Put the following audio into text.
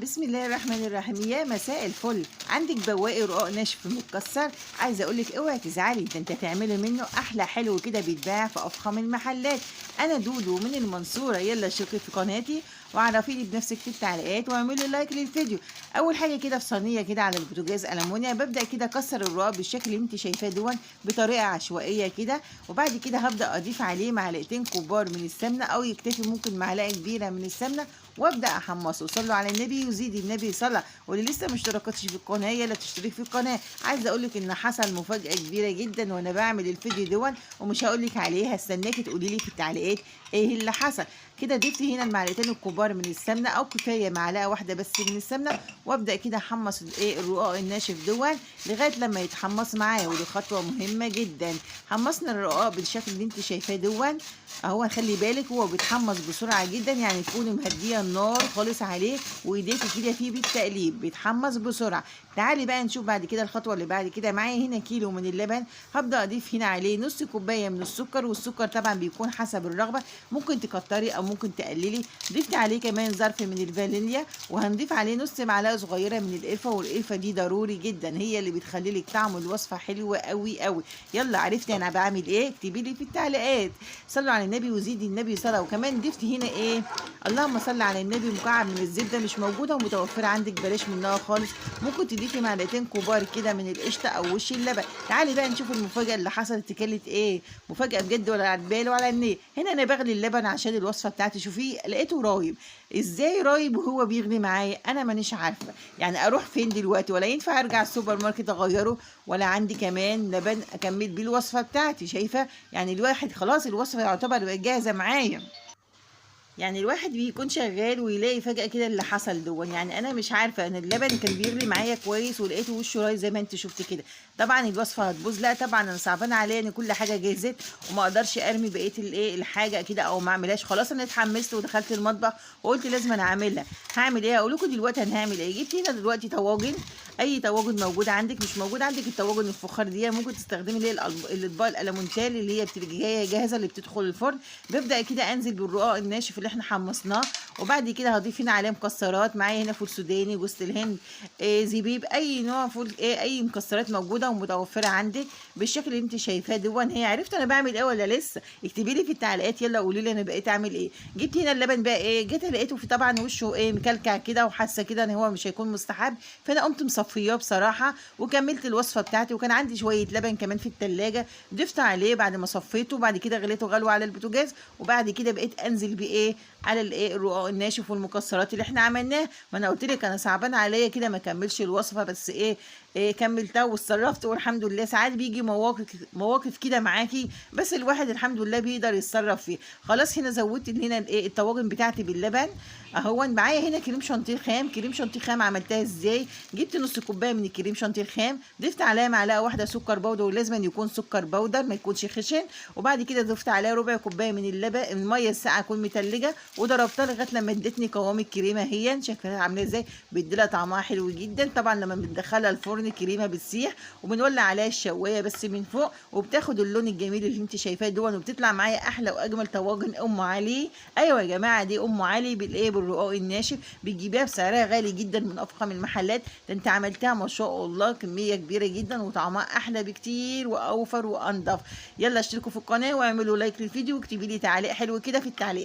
بسم الله الرحمن الرحيم. يا مساء الفل. عندك بواقي رقاق ناشف متكسر، عايزه اقول لك اوعي تزعلي، ده انت تعملي منه احلى حلو كده بيتباع في افخم المحلات. انا دودو من المنصوره. يلا اشتركي في قناتي وعرفيني بنفسك في التعليقات واعملي لايك للفيديو. اول حاجه كده في صينيه كده على البوتاجاز المونيا ببدا كده اكسر الرقاق بالشكل اللي انت شايفاه دون بطريقه عشوائيه كده، وبعد كده هبدا اضيف عليه معلقتين كبار من السمنه او يكتفي ممكن معلقه كبيره من السمنه، وابدا احمصه. صلوا على النبي وزيدي النبي صلاه. واللي لسه ما اشتركتش في القناه يلا تشترك في القناه. عايزه اقول لك ان حصل مفاجاه كبيره جدا وانا بعمل الفيديو دون، ومش هقول لك عليه، هستناكي تقولي لي في التعليقات ايه اللي حصل. كده ضفت هنا المعلقتين الكبار من السمنه او كفايه معلقه واحده بس من السمنه، وابدا كده احمص الرقاق الناشف دون لغايه لما يتحمص معايا. ودي خطوه مهمه جدا. حمصنا الرقاق بالشكل اللي انت شايفاه دون اهو. خلي بالك هو بيتحمص بسرعه جدا، يعني تكوني مهديه النار خالص عليه وايديكي كده فيه بالتقليب، بيتحمص بسرعه. تعالي بقى نشوف بعد كده الخطوه اللي بعد كده. معايا هنا كيلو من اللبن، هبدا اضيف هنا عليه نص كوبايه من السكر، والسكر طبعا بيكون حسب الرغبه، ممكن تكتري او ممكن تقللي. ضفت عليه كمان ظرف من الفانيليا، وهنضيف عليه نص معلقه صغيره من القرفه، والقرفه دي ضروري جدا، هي اللي بتخلي لك طعم الوصفه حلوه قوي قوي. يلا عرفتي انا بعمل ايه؟ اكتبي لي في التعليقات. صلوا على النبي وزيدي النبي صلاه. وكمان ضفت هنا ايه، اللهم صل على النبي، مكعب من الزبده، مش موجوده ومتوفره عندك بلاش منها خالص. ممكن تضيفي معلقتين كبار كده من القشطه او وش اللبن. تعالي بقى نشوف المفاجاه اللي حصلت كانت ايه. مفاجاه بجد ولا على البال ولا على النية. هنا انا بغلي اللبن عشان الوصفه بتاعتي، شوفيه لقيته رايب. ازاي رايب وهو بيغلي معايا؟ انا مانيش عارفه، يعني اروح فين دلوقتي؟ ولا ينفع ارجع السوبر ماركت اغيره؟ ولا عندي كمان لبن اكمل بيه الوصفه بتاعتي؟ شايفه يعني الواحد خلاص الوصفه يعتبر جاهزه معايا. يعني الواحد بيكون شغال ويلاقي فجأة كده اللي حصل دون. يعني أنا مش عارفة، أنا اللبن كان بيغلي معايا كويس ولقيته وشه راي زي ما أنت شفت كده. طبعا الوصفة هتبوظ. لا طبعا أنا صعبانة عليا إن كل حاجة جهزت وما أقدرش أرمي بقية الحاجة كده أو ما أعملهاش. خلاص أنا اتحمست ودخلت المطبخ وقلت لازم أنا أعملها. هعمل إيه؟ أقول لكم دلوقتي هنعمل إيه. جبت هنا دلوقتي طواجن، اي طواجن موجود عندك، مش موجود عندك الطواجن الفخار دي ممكن تستخدمي اللي هي الاطباق الالومنتال اللي هي بتبقى جايه جاهزه اللي بتدخل الفرن. ببدا كده انزل بالرقاق الناشف اللي احنا حمصناه، وبعد كده هضيف هنا عليه مكسرات. معايا هنا فول سوداني، جوز الهند، زبيب، اي نوع فول، اي مكسرات موجوده ومتوفره عندك بالشكل اللي انت شايفاه دون. هي عرفت انا بعمل ايه ولا لسه؟ اكتبي لي في التعليقات يلا قولي لي انا بقيت اعمل ايه. جبت هنا اللبن بقى جيت لقيته في طبعا وشه مكلكع كده، وحاسه كده ان هو مش هيكون مستحب، فانا قمت مصفياه بصراحه وكملت الوصفه بتاعتي. وكان عندي شويه لبن كمان في التلاجة، ضفت عليه بعد ما صفيته، وبعد كده غليته غلوه على البوتاجاز، وبعد كده بقيت انزل على الرقاق الناشف والمكسرات اللي احنا عملناه. ما انا قلت لك انا صعبان عليا كده ما كملش الوصفه، بس كملتها واتصرفت والحمد لله. ساعات بيجي مواقف كده معاكي، بس الواحد الحمد لله بيقدر يتصرف فيه. خلاص هنا زودت هنا الطواجن بتاعتي باللبن اهو. معايا هنا كريم شانتيه خام. كريم شانتيه خام عملتها ازاي؟ جبت نص كوبايه من الكريم شانتيه الخام، ضفت عليها معلقه واحده سكر بودر، ولازم يكون سكر بودر ما يكونش خشن، وبعد كده ضفت عليها ربع كوبايه من اللبن، الميه الساقعه تكون متلجه، وضربتها لغايه لما ادتني قوام الكريمه. هي شكلها عامله ازاي؟ بيديلها طعمها حلو جدا. طبعا لما بندخلها الفرن الكريمه بتسيح، وبنولع عليها الشوايه بس من فوق، وبتاخد اللون الجميل اللي انت شايفاه دون، وبتطلع معايا احلى واجمل طواجن ام علي. ايوه يا جماعه دي ام علي بالرقاق الناشف، بتجيبيها بسعرها غالي جدا من افخم المحلات. ده انت عملتها ما شاء الله كميه كبيره جدا وطعمها احلى بكتير واوفر وانضف. يلا اشتركوا في القناه واعملوا لايك للفيديو واكتبي لي تعليق حلو كده في التعليق.